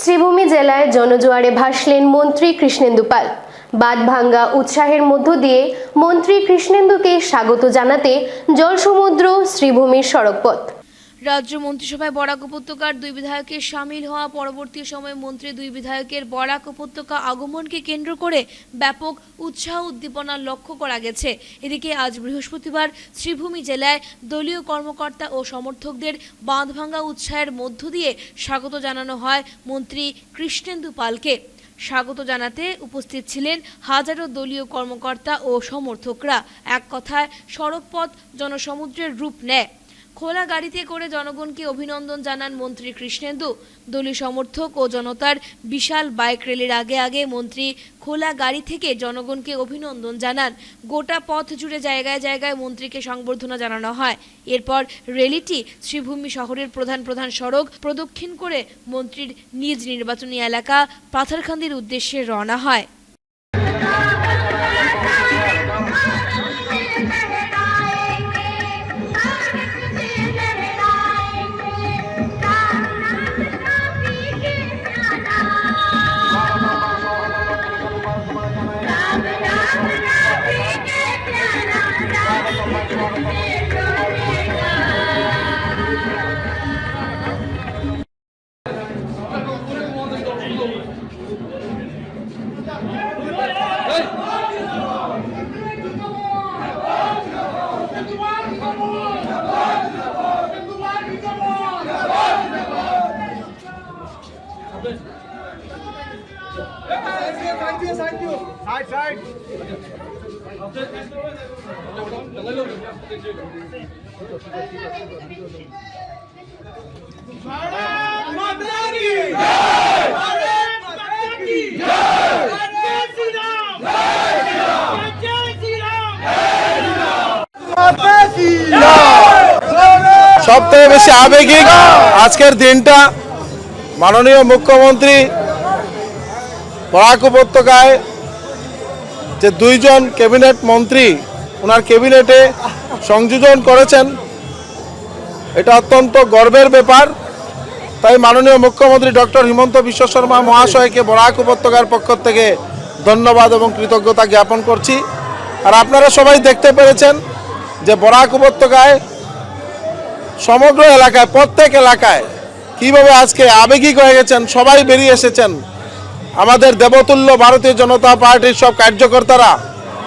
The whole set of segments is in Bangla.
শ্রীভূমি জেলায় জনজোয়ারে ভাসলেন মন্ত্রী কৃষ্ণেন্দু পাল। বাঁধভাঙ্গা উৎসাহের মধ্য দিয়ে মন্ত্রী কৃষ্ণেন্দুকে স্বাগত জানাতে জলসমুদ্র শ্রীভূমির সড়কপথ। রাজ্য মন্ত্রিসভায় বরাক উপত্যকার দুই বিধায়কের সামিল হওয়া পরবর্তী সময়ে মন্ত্রী দুই বিধায়কের বরাক উপত্যকা আগমনকে কেন্দ্র করে ব্যাপক উৎসাহ উদ্দীপনা লক্ষ্য করা গেছে। এদিকে আজ বৃহস্পতিবার শ্রীভূমি জেলায় দলীয় কর্মকর্তা ও সমর্থকদের বাঁধভাঙ্গা উৎসাহের মধ্য দিয়ে স্বাগত জানানো হয় মন্ত্রী কৃষ্ণেন্দু পালকে। স্বাগত জানাতে উপস্থিত ছিলেন হাজারো দলীয় কর্মকর্তা ও সমর্থকরা। এক কথায় সড়কপথ জনসমুদ্রের রূপ নেয়। খোলা গাড়িতে করে জনগণকে অভিনন্দন জানান মন্ত্রী কৃষ্ণেন্দু। দলীয় সমর্থক ও জনতার বিশাল বাইক র্যালির আগে আগে মন্ত্রী খোলা গাড়ি থেকে জনগণকে অভিনন্দন জানান। গোটা পথ জুড়ে জায়গায় জায়গায় মন্ত্রীকে সংবর্ধনা জানানো হয়। এরপর র্যালিটি শ্রীভূমি শহরের প্রধান প্রধান সড়ক প্রদক্ষিণ করে মন্ত্রীর নিজ নির্বাচনী এলাকা পাথারকান্দির উদ্দেশ্যে রওনা হয়। Side. সবথেকে বেশি আবেগিক আজকের দিনটা। মাননীয় মুখ্যমন্ত্রী বরাক উপত্যকায় যে দুইজন ক্যাবিনেট মন্ত্রী ওনার ক্যাবিনেটে সংযোজন করেছেন, এটা অত্যন্ত গর্বের ব্যাপার। তাই মাননীয় মুখ্যমন্ত্রী ডক্টর হিমন্ত বিশ্ব শর্মা মহাশয়কে বরাক উপত্যকার পক্ষ থেকে ধন্যবাদ এবং কৃতজ্ঞতা জ্ঞাপন করছি। আর আপনারা সবাই দেখতে পেরেছেন যে বরাক উপত্যকায় সমগ্র এলাকায় প্রত্যেক এলাকায় কীভাবে আজকে আবেগিক হয়ে গেছেন, সবাই বেরিয়ে এসেছেন। আমাদের দেবতুল্য ভারতীয় জনতা পার্টির সব কার্যকর্তারা,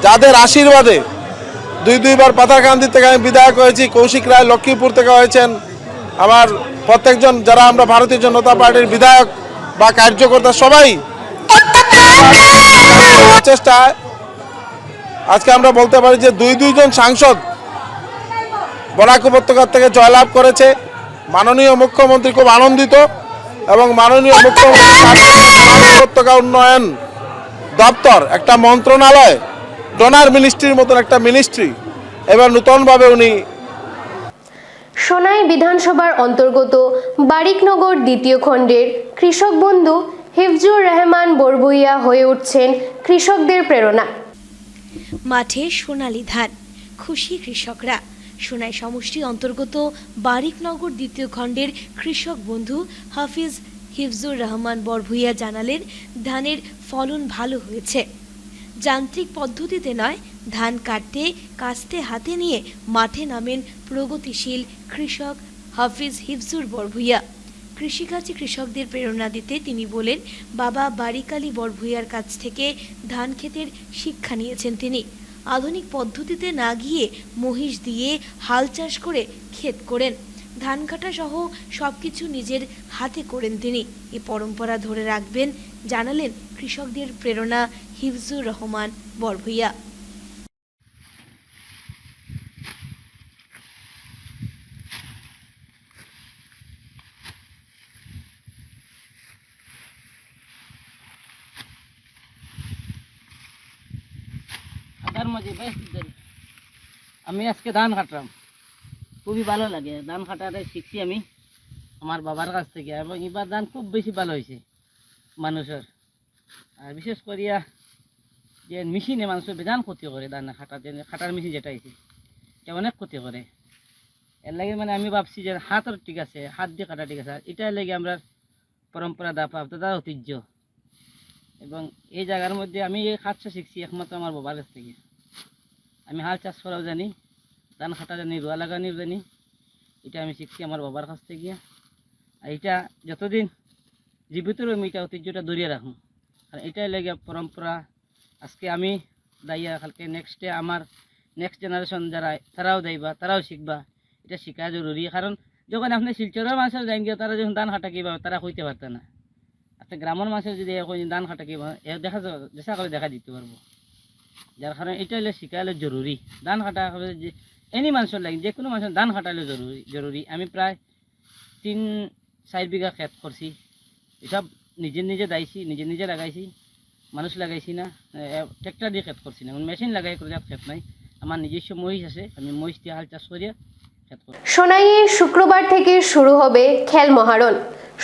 যাদের আশীর্বাদে দুইবার পাথারকান্দি থেকে আমি বিধায়ক হয়েছি, কৌশিক রায় লক্ষ্মীপুর থেকে হয়েছেন, আমার প্রত্যেকজন যারা আমরা ভারতীয় জনতা পার্টির বিধায়ক বা কার্যকর্তা সবাই চেষ্টায় আজকে আমরা বলতে পারি যে দুইজন সাংসদ বরাক উপত্যকা থেকে জয়লাভ করেছে। মাননীয় মুখ্যমন্ত্রী খুব আনন্দিত এবং মাননীয় মুখ্যমন্ত্রী উপত্যকা উন্নয়ন দপ্তর একটা মন্ত্রণালয়, ডোনার মিনিস্ট্রির মতন একটা মিনিস্ট্রি এবার নতুনভাবে উনি। সোনাই বিধানসভার অন্তর্গত বারিকনগর দ্বিতীয় খণ্ডের কৃষক বন্ধু হিফজুর রহমান বরভুইয়া হয়ে উঠছেন কৃষকদের প্রেরণা। মাঠে সোনালী ধান, খুশি কৃষকরা। সোনাই সমষ্টির অন্তর্গত বারিকনগর দ্বিতীয় খণ্ডের কৃষক বন্ধু হাফিজ হিফজুর রহমান বরভুইয়া জানালেন, ধানের ফলন ভালো হয়েছে। যান্ত্রিক পদ্ধতিতে নয়, ধান কাস্তে হাতে নিয়ে মাঠে নামেন প্রগতিশীল কৃষক হাফিজ হিফজুর বরভুইয়া। কৃষিকাজে কৃষকদের প্রেরণা দিতে তিনি বলেন, বাবা বারিকালী বরভুইয়ার কাছ থেকে ধান ক্ষেতের শিক্ষা নিয়েছেন তিনি। আধুনিক পদ্ধতিতে না গিয়ে মহিষ দিয়ে হাল চাষ করে ক্ষেত করেন। ধান কাটা সহ সবকিছু নিজের হাতে করেন তিনি। এ পরম্পরা ধরে রাখবেন জানালেন কৃষকদের প্রেরণা হিফজুর রহমান বরভুইয়া। আমি আজকে ধান কাটলাম, খুবই ভালো লাগে। ধান কাটাটা শিখছি আমি আমার বাবার কাছ থেকে, এবং এবার ধান খুব বেশি ভালো হয়েছে মানুষের। আর বিশেষ করিয়া যে মেশিনে মানুষের বেজান ক্ষতি করে, ধান কাটার মেশিন যেটা আছে এটা অনেক ক্ষতি করে। এর লাগে মানে আমি ভাবছি যে হাতের ঠিক আছে, হাত দিয়ে কাটা ঠিক আছে, এটার লাগে আমরা পরম্পরা দাপ্রাপ্ত তার ঐতিহ্য। এবং এই জায়গার মধ্যে আমি এই হাতটা শিখছি একমাত্র আমার বাবার কাছ থেকে। আমি হাল চাষ করাও জানি, ধান কাটা জানি, রোয়া লাগানিও জানি। এটা আমি শিখছি আমার বাবার কাছ থেকে। আর এটা যতদিন জীবিত রইম এটা ঐতিহ্যটা ধরিয়ে রাখুন, কারণ এটাই লেগে পরম্পরা। আজকে আমি দাইয়া, কালকে নেক্সটে আমার নেক্সট জেনারেশন যারা তারাও যাইবা, তারাও শিখবা। এটা শেখা জরুরি, কারণ যখন আপনি শিলচরের মানুষের যাই গিয়ে তারা যখন ধান কাটা কীভাবে তারা কইতে পারত না। আপনি গ্রামের মানুষের যদি এখন ধান কাটা কীভাবে দেখা চেষ্টা করে দেখা দিতে পারবো। যার কারণে এটা হলে শেখা হলে জরুরি। ধান কাটা যে এনি মানুষের লাগে, যে কোনো মানুষের ধান কাটা হলে জরুরি। আমি প্রায় 3-4 বিঘা ক্ষেত করছি, এসব নিজে দাইছি, নিজে লাগাইছি, মানুষ লাগাইছি না, ট্রেক্টর দিয়ে ক্ষেত করছি না, মেশিন লাগাই করে ক্ষেত নাই। আমার নিজস্ব মহিষ আছে, আমি মহিষ দিয়ে হাল চাষ করিয়া ক্ষেত করি। সোনাইয়ে শুক্রবার থেকে শুরু হবে খেল মহারণ।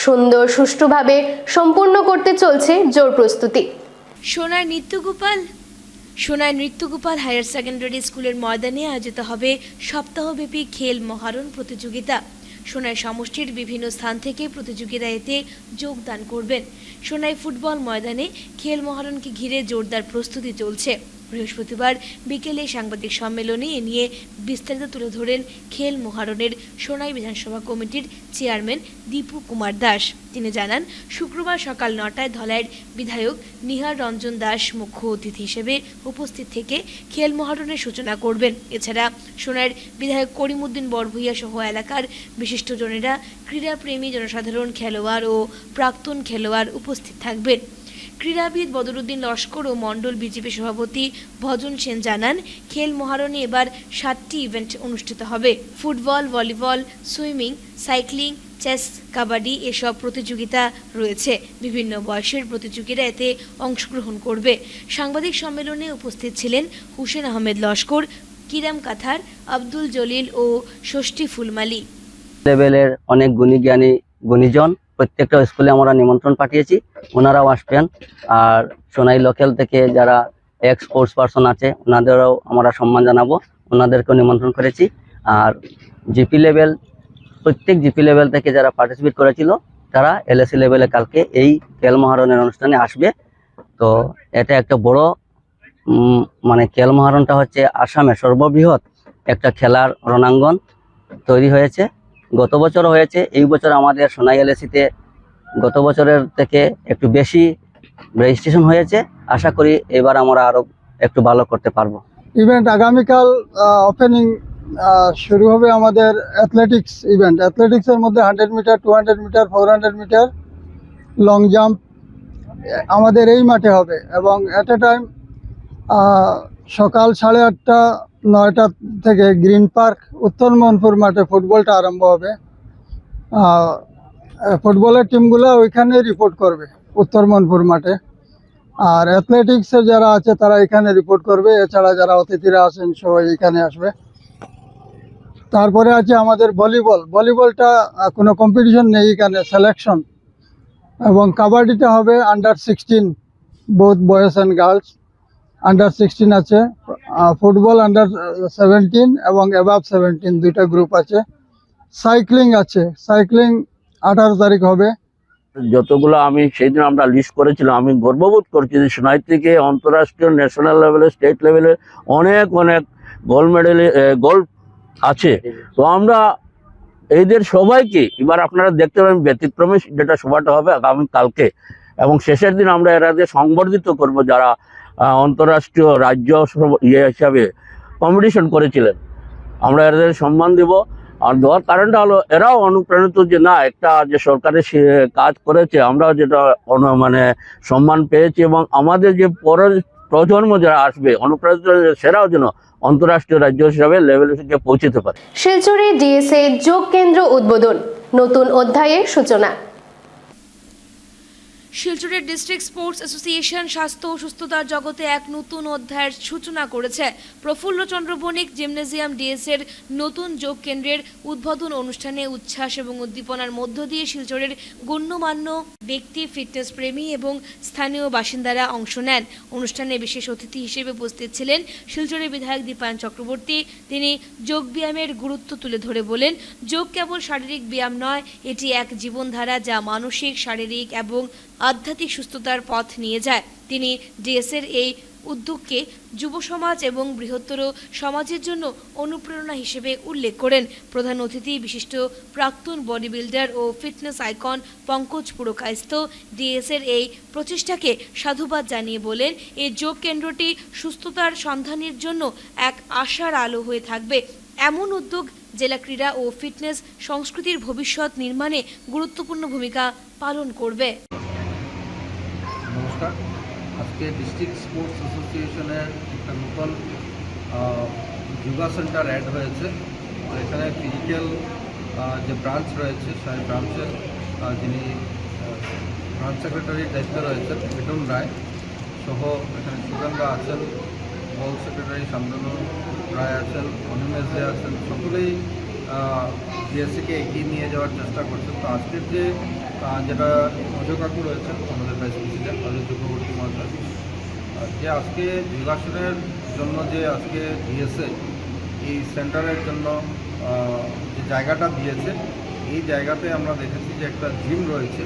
সুন্দর সুষ্ঠুভাবে সম্পূর্ণ করতে চলছে জোর প্রস্তুতি। সোনাই নৃত্যগোপাল হায়ার সেকেন্ডারি স্কুলের ময়দানে আয়োজিত হবে সপ্তাহব্যাপী খেল মহারণ প্রতিযোগিতা। সোনাই সমষ্টির বিভিন্ন স্থান থেকে প্রতিযোগীরা এতে যোগদান করবেন। সোনাই ফুটবল ময়দানে খেল মহারণকে ঘিরে জোরদার প্রস্তুতি চলছে। বৃহস্পতিবার বিকেলে সাংবাদিক সম্মেলনে এ নিয়ে বিস্তারিত তুলে ধরেন খেল মহারণের সোনাই বিধানসভা কমিটির চেয়ারম্যান দীপু কুমার দাস। তিনি জানান, শুক্রবার সকাল 9টায় ধলাইয়ের বিধায়ক নিহার রঞ্জন দাস মুখ্য অতিথি হিসেবে উপস্থিত থেকে খেল মহারণের সূচনা করবেন। এছাড়া সোনাইয়ের বিধায়ক করিমউদ্দিন বরভূইয়া সহ এলাকার বিশিষ্টজনেরা, ক্রীড়াপ্রেমী জনসাধারণ, খেলোয়াড় ও প্রাক্তন খেলোয়াড় উপস্থিত থাকবেন। ক্রীড়াবিদ বদরুদ্দিন লস্কর ও মণ্ডল বিজেপি সভাপতি ভজন সেন জানান, খেল মহারণে এবার 7টি ইভেন্ট অনুষ্ঠিত হবে। Football, volleyball, swimming, cycling, chess, kabaddi এসব প্রতিযোগিতা রয়েছে। বিভিন্ন বয়সের প্রতিযোগীরা এতে অংশগ্রহণ করবে। সাংবাদিক সম্মেলনে উপস্থিত ছিলেন হুসেন আহমেদ লস্কর, কিরাম কাথার, আব্দুল জলিল ও ষষ্ঠী ফুলমালি। লেভেলের অনেক গুণীজন প্রত্যেকটা স্কুলে আমরা নিমন্ত্রণ পাঠিয়েছি, ওনারাও আসবেন। আর সোনাই লোকাল থেকে যারা এক্স স্পোর্টস পারসন আছে ওনাদেরও আমরা সম্মান জানাবো, ওনাদেরকেও নিমন্ত্রণ করেছি। আর জিপি লেভেল, প্রত্যেক জিপি লেভেল থেকে যারা পার্টিসিপেট করেছিল তারা এলএসি লেভেলে কালকে এই খেল মহারণের অনুষ্ঠানে আসবে। তো এটা একটা বড় মানে খেল মহারণটা হচ্ছে আসামের সর্ববৃহৎ একটা খেলার রণাঙ্গন তৈরি হয়েছে। গত বছরও হয়েছে, এই বছর আমাদের সোনাই এলএসিতে গত বছরের থেকে একটু বেশি রেজিস্ট্রেশন হয়েছে। আশা করি এবার আমরা আরো একটু ভালো করতে পারবো। ইভেন্ট আগামীকাল ওপেনিং শুরু হবে আমাদের অ্যাথলেটিক্স ইভেন্ট। অ্যাথলেটিক্সের মধ্যে 100 metre, 200 metre, 400 metre, long jump আমাদের এই মাঠে হবে। এবং অ্যাট এ টাইম সকাল 8:30 9টা থেকে গ্রিন পার্ক উত্তর মোহনপুর মাঠে ফুটবলটা আরম্ভ হবে। ফুটবলের টিমগুলো ওইখানে রিপোর্ট করবে উত্তর মোহনপুর মাঠে। আর অ্যাথলেটিক্সের যারা আছে তারা এখানে রিপোর্ট করবে। এছাড়া যারা অতিথিরা আছেন সবাই এখানে আসবে। তারপরে আছে আমাদের ভলিবলটা কোনো কম্পিটিশন নেই এখানে, সিলেকশন। এবং কাবাডিটা হবে আন্ডার-16, বোথ বয়েজ অ্যান্ড গার্লস। আন্ডার-16 আছে, ফুটবল আন্ডার-17 এবং অ্যাবাভ 17 দুইটা গ্রুপ আছে। সাইক্লিং আছে, সাইক্লিং 18 তারিখ হবে। যতগুলো আমি সেই দিন আমরা লিস্ট করেছিলাম, আমি গর্ববোধ করছি যে সোনাই থেকে আন্তঃরাষ্ট্রীয়, ন্যাশনাল লেভেলে, স্টেট লেভেলে অনেক গোল্ড মেডেল গোল্ড আছে। তো আমরা এদের সবাইকে এবার আপনারা দেখতে পাবেন ব্যতিক্রমী যেটা সভাটা হবে আগামী কালকে, এবং শেষের দিন আমরা এরাদের সংবর্ধিত করব যারা আন্তঃরাষ্ট্রীয় রাজ্য হিসাবে কম্পিটিশন করেছিলেন। আমরা এদের সম্মান দেব। আর দেওয়ার কারণটা হলো এরাও অনুপ্রাণিত যে না, একটা যে সরকারের কাজ করেছে আমরা যেটা সম্মান পেয়েছি, এবং আমাদের যে প্রজন্ম যারা আসবে অনুপ্রাণিত সেরাও যেন আন্তঃরাষ্ট্রীয় রাজ্য হিসাবে লেভেলে পৌঁছতে পারে। শিলচরে ডিএসএ যোগ কেন্দ্র উদ্বোধন, নতুন অধ্যায়ের সূচনা। শিলচরের ডিস্ট্রিক্ট স্পোর্টস অ্যাসোসিয়েশন স্বাস্থ্য ও সুস্থতার জগতে এক নতুন অধ্যায়ের সূচনা করেছে। প্রফুল্লচন্দ্র বণিক জিমনেজিয়াম ডিএসের নতুন যোগ কেন্দ্রের উদ্বোধন অনুষ্ঠানে উচ্ছ্বাস এবং উদ্দীপনার মধ্য দিয়ে শিলচরের গণ্যমান্য ব্যক্তি, ফিটনেস প্রেমী এবং স্থানীয় বাসিন্দারা অংশ নেন। অনুষ্ঠানে বিশেষ অতিথি হিসেবে উপস্থিত ছিলেন শিলচরের বিধায়ক দীপায়ন চক্রবর্তী। তিনি যোগ ব্যায়ামের গুরুত্ব তুলে ধরে বলেন, যোগ কেবল শারীরিক ব্যায়াম নয়, এটি এক জীবনধারা যা মানসিক, শারীরিক এবং আধ্যাত্মিক সুস্থতার পথ নিয়ে যায়। তিনি ডিএসের এই উদ্যোগকে যুব সমাজ এবং বৃহত্তর সমাজের জন্য অনুপ্রেরণা হিসেবে উল্লেখ করেন। প্রধান অতিথি বিশিষ্ট প্রাক্তন বডি বিল্ডার ও ফিটনেস আইকন পঙ্কজ পুরকায়স্থ ডিএসের এই প্রচেষ্টাকে সাধুবাদ জানিয়ে বলেন, এই যোগ কেন্দ্রটি সুস্থতার সন্ধানের জন্য এক আশার আলো হয়ে থাকবে। এমন উদ্যোগ জেলা ক্রীড়া ও ফিটনেস সংস্কৃতির ভবিষ্যৎ নির্মাণে গুরুত্বপূর্ণ ভূমিকা পালন করবে। নমস্কার। আজকে ডিস্ট্রিক্ট স্পোর্টস অ্যাসোসিয়েশনের একটা নতুন যোগা সেন্টার অ্যাড হয়েছে। এখানে ফিজিক্যাল যে ব্রাঞ্চ রয়েছে সেই ব্রাঞ্চের যিনি ব্রাঞ্চ সেক্রেটারির দায়িত্বে রয়েছেন মিঠুন রায় সহ এখানে সুগন্ধা আছেন, বল সেক্রেটারি শান্তনু রায় আছেন, অনিমেষ দে আছেন, সকলেই ডিএসসিকে এগিয়ে নিয়ে যাওয়ার চেষ্টা করছেন। তো আজকের যেটা মজো কাকু রয়েছেন আমাদের ভাইস প্রেসিডেন্ট অজিত চক্রবর্তী মহাশয়, যে আজকে যোগাসনের জন্য যে আজকে দিয়েছে, এই সেন্টারের জন্য যে জায়গাটা দিয়েছে, এই জায়গাতে আমরা দেখেছি যে একটা জিম রয়েছে।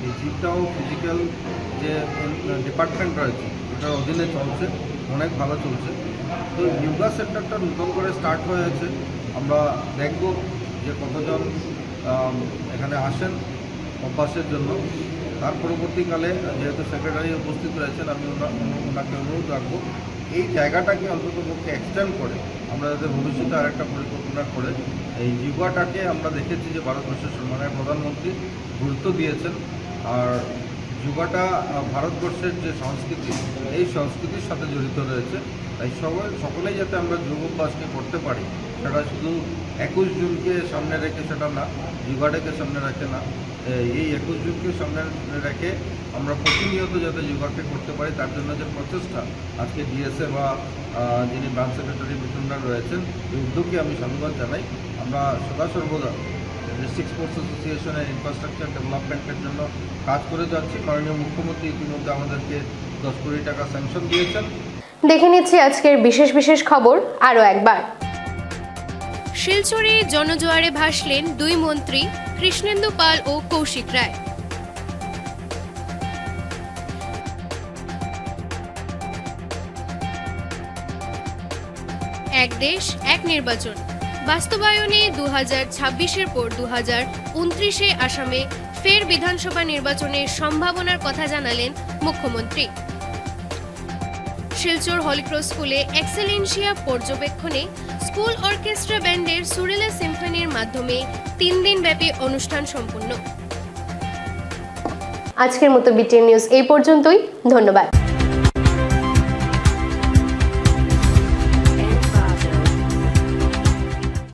এই জিমটাও ফিজিক্যাল যে ডিপার্টমেন্ট রয়েছে এটার অধীনে চলছে, অনেক ভালো চলছে। তো যোগা সেন্টারটা নতুন করে স্টার্ট হয়েছে। আমরা দেখব যে কতজন এখানে আসেন অভ্যাসের জন্য। তার পরবর্তীকালে যেহেতু সেক্রেটারি উপস্থিত রয়েছেন, আমি ওনাকে অনুরোধ রাখবো এই জায়গাটাকে অন্তত পক্ষে এক্সটেন্ড করে আমরা যাতে ভবিষ্যতে আরেকটা পরিকল্পনা করে এই যোগাটাকে আমরা দেখেছি যে ভারতবর্ষের সম্মানের প্রধানমন্ত্রী গুরুত্ব দিয়েছেন। আর যোগাটা ভারতবর্ষের যে সংস্কৃতি, এই সংস্কৃতির সাথে জড়িত রয়েছে। তাই সকলেই যাতে আমরা যোগ অভ্যাসকে করতে পারি, সেটা শুধু 21 জুনকে সামনে রেখে সেটা না, যোগাটাকে সামনে রাখে না, এই 21 জুনকে সামনে রেখে আমরা প্রতিনিয়ত যাতে যোগাকে করতে পারি, তার জন্য যে প্রচেষ্টা আজকে ডিএসএ বা যিনি ব্রাঞ্চ সেক্রেটারি মিঠুনরা রয়েছেন, এই উদ্যোগকে আমি সাধুবাদ জানাই। আমরা সদা সর্বদা ডিস্ট্রিক্ট স্পোর্টস অ্যাসোসিয়েশনের ইনফ্রাস্ট্রাকচার ডেভেলপমেন্টের জন্য কাজ করে যাচ্ছি। মাননীয় মুখ্যমন্ত্রী ইতিমধ্যে আমাদেরকে 10 কোটি টাকা স্যাংশন দিয়েছেন। দেখে নিচ্ছি আজকের বিশেষ বিশেষ খবর আরও একবার। শিলচরে জনজোয়ারে ভাসলেন দুই মন্ত্রী কৃষ্ণেন্দু পাল ও কৌশিক রায়। এক দেশ এক নির্বাচন বাস্তবায়নে 2026-এর পর 2029-এ আসামে ফের বিধানসভা নির্বাচনের সম্ভাবনার কথা জানালেন মুখ্যমন্ত্রী। শিলচর হলিক্রস স্কুলে এক্সেলেন্সিয়া পর্যবেক্ষণে স্কুল অর্কেস্ট্রা ব্যান্ডের সুরেলা সিম্ফনির মাধ্যমে 3 দিনব্যাপী অনুষ্ঠান সম্পন্ন। আজকের মতো বিটিএন নিউজ এই পর্যন্তই। ধন্যবাদ।